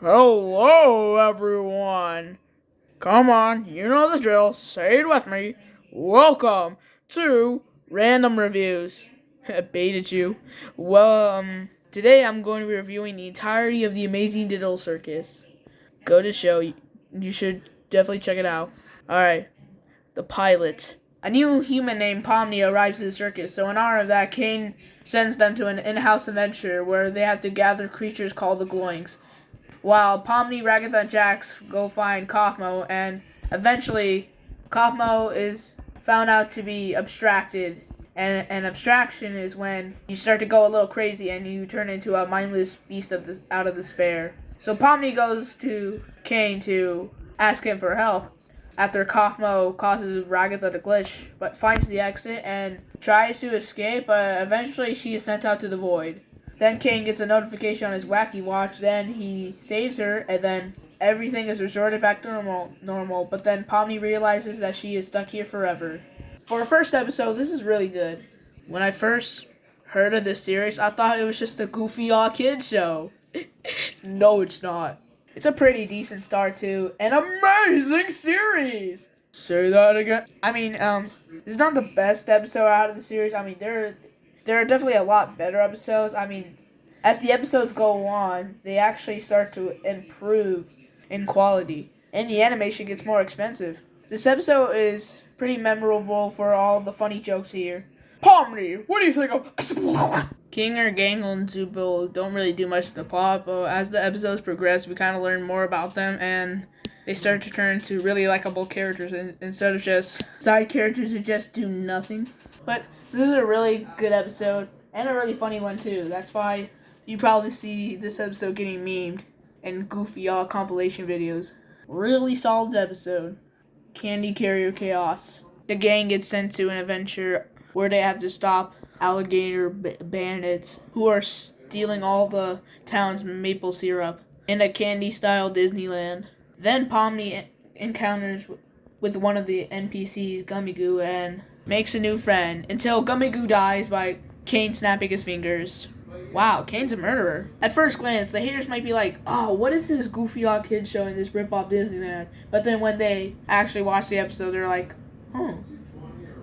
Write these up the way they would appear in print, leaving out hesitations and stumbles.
Hello, everyone. Come on, you know the drill. Say it with me. Welcome to Random Reviews. Baited you. Today I'm going to be reviewing the entirety of the Amazing Digital Circus. Go to show. You should definitely check it out. Alright, the pilot. A new human named Pomni arrives at the circus, so in honor of that, Kane sends them to an in-house adventure where they have to gather creatures called the Gloinks, while Pomni, Ragatha, and Jax go find Kaufmo, and eventually Kaufmo is found out to be abstracted. And an abstraction is when you start to go a little crazy and you turn into a mindless beast out of despair. So Pomni goes to Kane to ask him for help after Kaufmo causes Ragatha to glitch, but finds the exit and tries to escape, but eventually she is sent out to the void. Then Kane gets a notification on his wacky watch, then he saves her, and then everything is resorted back to normal, but then Pomni realizes that she is stuck here forever. For a first episode, this is really good. When I first heard of this series, I thought it was just a goofy kid show. No, it's not. It's a pretty decent start to an amazing series. Say that again. It's not the best episode out of the series. There are definitely a lot better episodes. As the episodes go on, they actually start to improve in quality, and the animation gets more expensive. This episode is pretty memorable for all the funny jokes here. Pomni, what do you think of... Kinger, Gangle, and Zubo don't really do much to the plot, but as the episodes progress, we kind of learn more about them, and they start to turn into really likable characters instead of just side characters who just do nothing. But this is a really good episode, and a really funny one too. That's why you probably see this episode getting memed and goofy compilation videos. Really solid episode. Candy Carrier Chaos. The gang gets sent to an adventure where they have to stop alligator bandits who are stealing all the town's maple syrup in a candy-style Disneyland. Then Pomni encounters with one of the NPCs, Gummy Goo, and makes a new friend until Gummy Goo dies by Kane snapping his fingers. Wow, Kane's a murderer. At first glance, the haters might be like, oh, what is this goofy kid show in this rip-off Disneyland? But then when they actually watch the episode, they're like,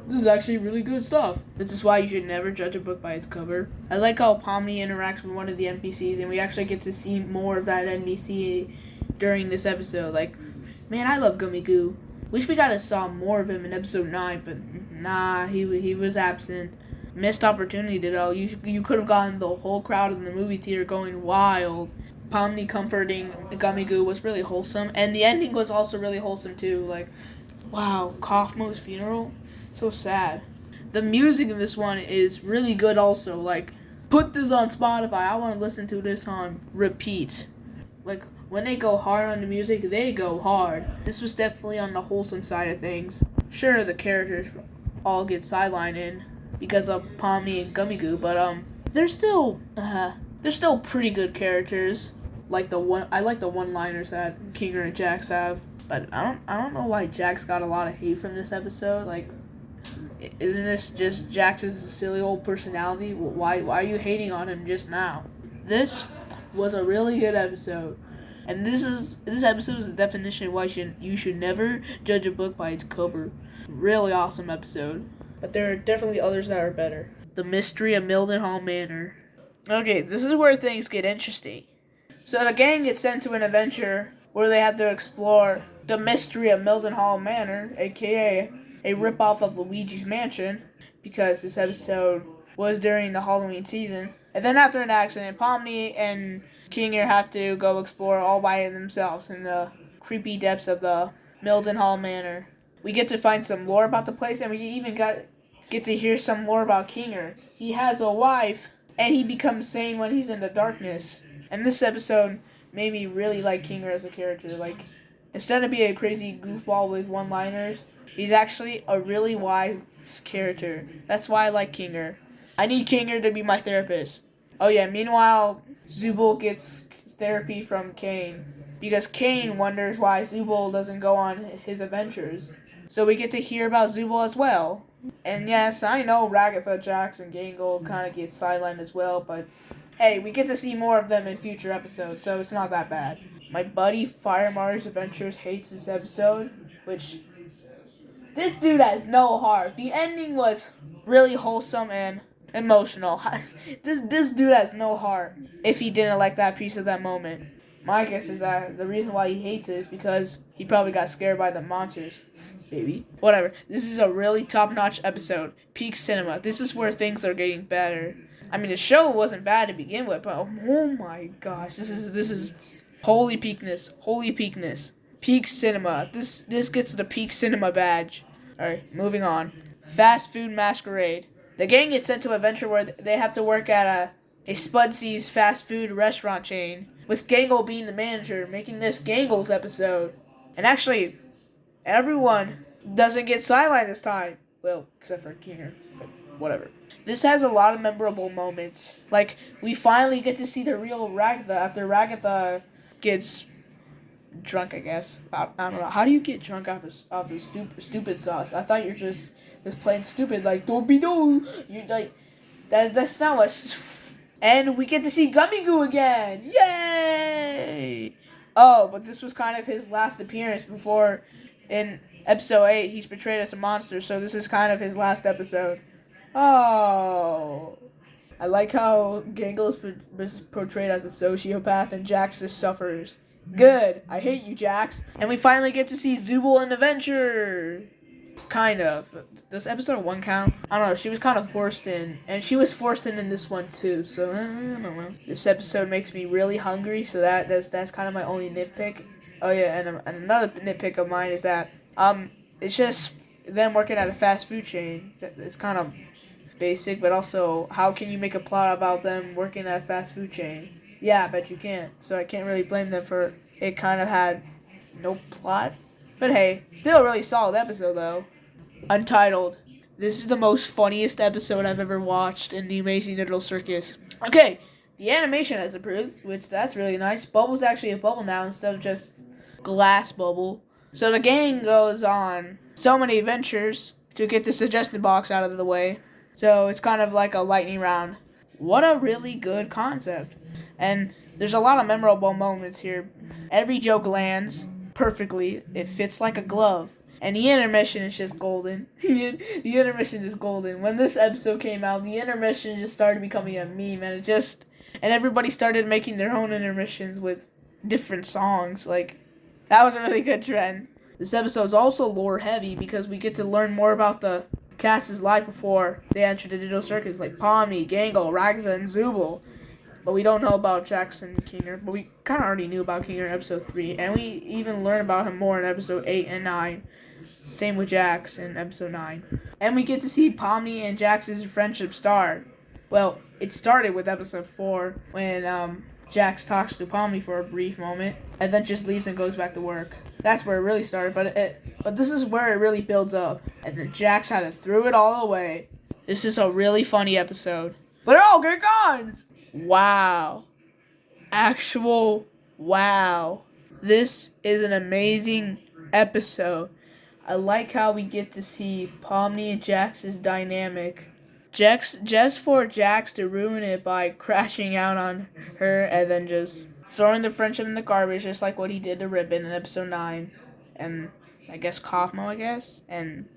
this is actually really good stuff. This is why you should never judge a book by its cover. I like how Pomni interacts with one of the NPCs, and we actually get to see more of that NPC during this episode. Like, man, I love Gummy Goo. Wish we saw more of him in episode 9, but nah, he was absent. Missed opportunity though. You could have gotten the whole crowd in the movie theater going wild. Pomni comforting Gummy Goo was really wholesome, and the ending was also really wholesome too. Like, wow, Kaufmo's funeral, so sad. The music in this one is really good also. Like, put this on Spotify. I want to listen to this on repeat. Like, when they go hard on the music, they go hard. This was definitely on the wholesome side of things. Sure, the characters all get sidelined in because of Pomni and Gummy Goo, but they're still pretty good characters. I like the one-liners that Kinger and Jax have, but I don't know why Jax got a lot of hate from this episode. Like, isn't this just Jax's silly old personality? Why are you hating on him just now? This was a really good episode. And this episode is the definition of why you should never judge a book by its cover. Really awesome episode. But there are definitely others that are better. The Mystery of Mildenhall Manor. Okay, this is where things get interesting. So the gang gets sent to an adventure where they have to explore the Mystery of Mildenhall Manor, aka a ripoff of Luigi's Mansion, because this episode was during the Halloween season. And then after an accident, Pomni and Kinger have to go explore all by themselves in the creepy depths of the Mildenhall Manor. We get to find some lore about the place, and we even get to hear some lore about Kinger. He has a wife, and he becomes sane when he's in the darkness. And this episode made me really like Kinger as a character. Like, instead of being a crazy goofball with one-liners, he's actually a really wise character. That's why I like Kinger. I need Kinger to be my therapist. Oh yeah, meanwhile, Zubul gets therapy from Kane, because Kane wonders why Zubul doesn't go on his adventures. So we get to hear about Zubul as well. And yes, I know Ragatha, Jax, and Gangle kind of get sidelined as well, but hey, we get to see more of them in future episodes, so it's not that bad. My buddy Fire Mars Adventures hates this episode, which this dude has no heart. The ending was really wholesome and emotional. This dude has no heart if he didn't like that piece of that moment. My guess is that the reason why he hates it is because he probably got scared by the monsters. Baby. Whatever. This is a really top-notch episode. Peak cinema. This is where things are getting better. I mean, the show wasn't bad to begin with, but oh my gosh, this is holy peakness. Holy peakness. Peak cinema. This gets the peak cinema badge. Alright, moving on. Fast food masquerade. The gang gets sent to an adventure where they have to work at a Spudsy's fast food restaurant chain, with Gangle being the manager, making this Gangle's episode. And actually, everyone doesn't get sidelined this time. Well, except for Keener, but whatever. This has a lot of memorable moments. Like, we finally get to see the real Ragatha after Ragatha gets drunk, I guess. I don't know. How do you get drunk off of stupid sauce? I thought you're just plain stupid, like, do-be-do. You're like, that's not what... And we get to see Gummy Goo again! Yay! Oh, but this was kind of his last appearance before, in episode 8, he's portrayed as a monster, so this is kind of his last episode. Oh. I like how Gangle is portrayed as a sociopath and Jax just suffers. Good. I hate you, Jax. And we finally get to see Zooble in Adventure. Kind of. Does episode 1 count? I don't know. She was kind of forced in. And she was forced in this one too. So, I don't know. This episode makes me really hungry. So that's kind of my only nitpick. Oh yeah, and another nitpick of mine is that it's just them working at a fast food chain. It's kind of basic, but also, how can you make a plot about them working at a fast food chain? Yeah, I bet you can't. So I can't really blame them for it kind of had no plot. But hey, still a really solid episode though. Untitled. This is the most funniest episode I've ever watched in the Amazing Little Circus. Okay, the animation has improved, which that's really nice. Bubble's actually a bubble now instead of just glass bubble. So the gang goes on so many adventures to get the suggestion box out of the way. So it's kind of like a lightning round. What a really good concept. And there's a lot of memorable moments here. Every joke lands perfectly. It fits like a glove. And the intermission is just golden. The intermission is golden. When this episode came out, the intermission just started becoming a meme. And everybody started making their own intermissions with different songs. Like, that was a really good trend. This episode is also lore heavy because we get to learn more about the cast's life before they enter the digital circus, like Pomni, Gangle, Ragatha, and Zooble. But we don't know about Jackson and Keener. But we kind of already knew about Keener in episode 3. And we even learned about him more in episode 8 and 9. Same with Jax in episode 9. And we get to see Pomni and Jax's friendship start. Well, it started with episode 4 when Jax talks to Pomni for a brief moment. And then just leaves and goes back to work. That's where it really started. But this is where it really builds up. And then Jax had to throw it all away. This is a really funny episode. They're all good guns! Wow. Actual wow. This is an amazing episode. I like how we get to see Pomni and Jax's dynamic. Just for Jax to ruin it by crashing out on her and then just throwing the friendship in the garbage, just like what he did to Ribbon in episode 9. And I guess Kaufmo, and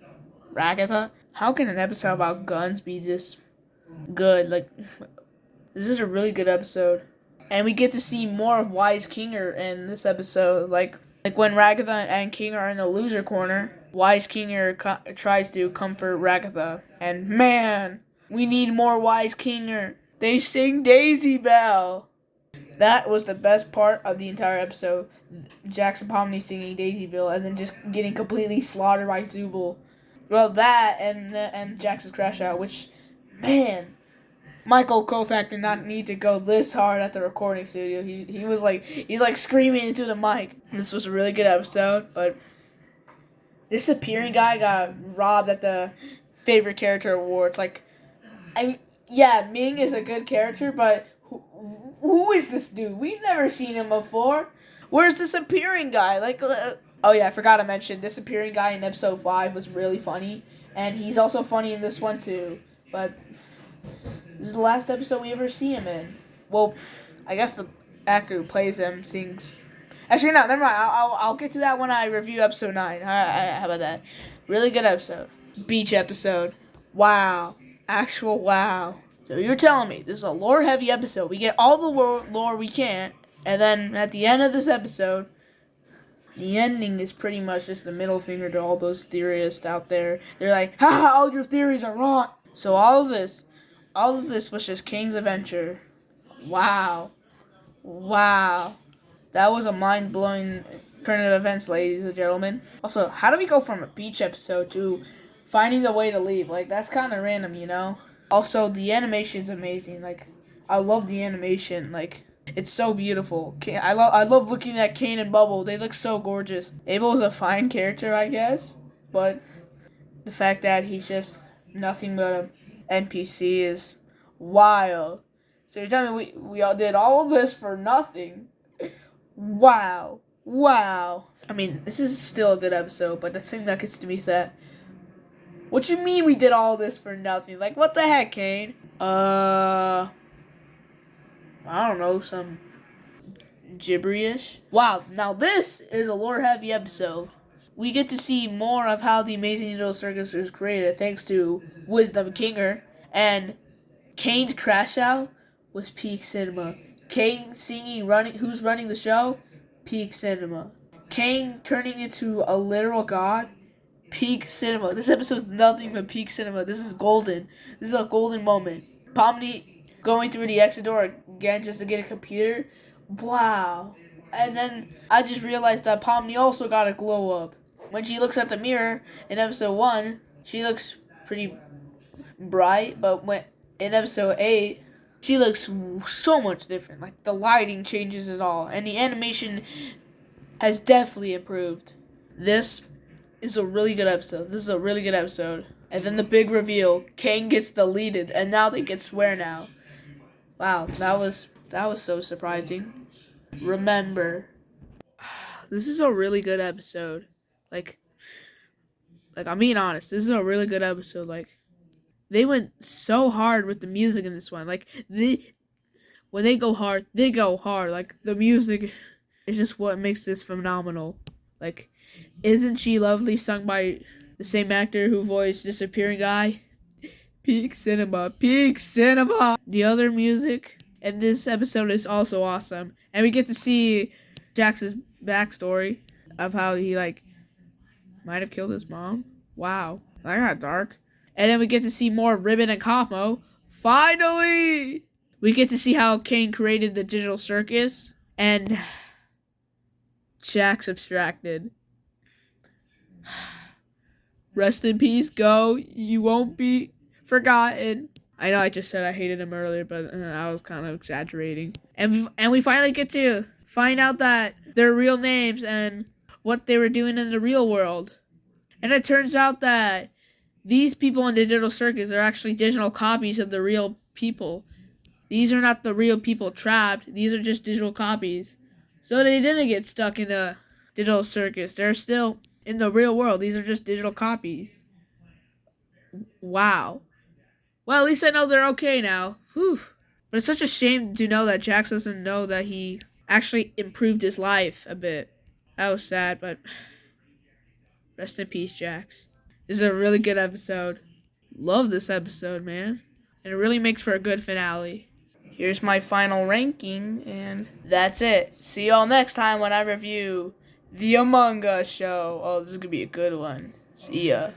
Ragatha. How can an episode about guns be this good? Like, this is a really good episode. And we get to see more of Wise Kinger in this episode. Like when Ragatha and King are in the loser corner, Wise Kinger tries to comfort Ragatha. And man, we need more Wise Kinger. They sing Daisy Bell. That was the best part of the entire episode. Jackson Pomni singing Daisy Bell and then just getting completely slaughtered by Zooble. Well, that and Jackson's crash out, which, man, Michael Kofak did not need to go this hard at the recording studio. He's like screaming into the mic. This was a really good episode, but this appearing guy got robbed at the favorite character awards. Like, yeah, Ming is a good character, but who is this dude? We've never seen him before. Where's this appearing guy? Oh yeah, I forgot to mention, this appearing guy in episode 5 was really funny, and he's also funny in this one too. But this is the last episode we ever see him in. Well, I guess the actor who plays him sings. Actually, no, never mind. I'll get to that when I review episode 9. How about that? Really good episode. Beach episode. Wow. Actual wow. So you're telling me this is a lore heavy episode. We get all the lore we can, and then at the end of this episode, the ending is pretty much just the middle finger to all those theorists out there. They're like, ha, all your theories are wrong. So all of this was just King's adventure. Wow. Wow. That was a mind-blowing turn of events, ladies and gentlemen. Also, how do we go from a beach episode to finding the way to leave? Like, that's kind of random, you know? Also, the animation's amazing. Like, I love the animation. Like, it's so beautiful. I love looking at Kane and Bubble. They look so gorgeous. Abel is a fine character, I guess. But the fact that he's just nothing but an NPC is wild. So you're telling me we all did all of this for nothing? Wow. Wow. I mean, this is still a good episode, but the thing that gets to me is that, what you mean we did all this for nothing? Like, what the heck, Kane? I don't know, some gibberish. Wow, now this is a lore-heavy episode. We get to see more of how the Amazing Little Circus was created thanks to Wisdom Kinger, and Kane's crash out was peak cinema. Kane singing, who's running the show? Peak cinema. Kane turning into a literal god? Peak cinema. This episode's nothing but peak cinema. This is golden. This is a golden moment. Pomni going through the exit door again just to get a computer? Wow. And then I just realized that Pomni also got a glow up. When she looks at the mirror in episode 1, she looks pretty bright, but in episode 8, she looks so much different. Like, the lighting changes it all, and the animation has definitely improved. This is a really good episode. This is a really good episode. And then the big reveal, Kane gets deleted, and now they get swear now. Wow, that was so surprising. Remember, this is a really good episode. Like I'm being honest, this is a really good episode. Like, they went so hard with the music in this one. Like, when they go hard, they go hard. Like, the music is just what makes this phenomenal. Like, Isn't She Lovely, sung by the same actor who voiced Disappearing Guy? Peak cinema, peak cinema. The other music in this episode is also awesome. And we get to see Jax's backstory of how he, like, might have killed his mom. Wow, that got dark. And then we get to see more Ribbon and Cosmo. Finally! We get to see how Kane created the digital circus. And Jax abstracted. Rest in peace, go. You won't be forgotten. I know I just said I hated him earlier, but I was kind of exaggerating. And we finally get to find out that their real names and what they were doing in the real world. And it turns out that these people in the digital circus are actually digital copies of the real people. These are not the real people trapped. These are just digital copies. So they didn't get stuck in the digital circus. They're still in the real world. These are just digital copies. Wow. Well, at least I know they're okay now. Whew. But it's such a shame to know that Jax doesn't know that he actually improved his life a bit. That was sad, but rest in peace, Jax. This is a really good episode. Love this episode, man. And it really makes for a good finale. Here's my final ranking, and that's it. See y'all next time when I review The Among Us Show. Oh, this is going to be a good one. See ya.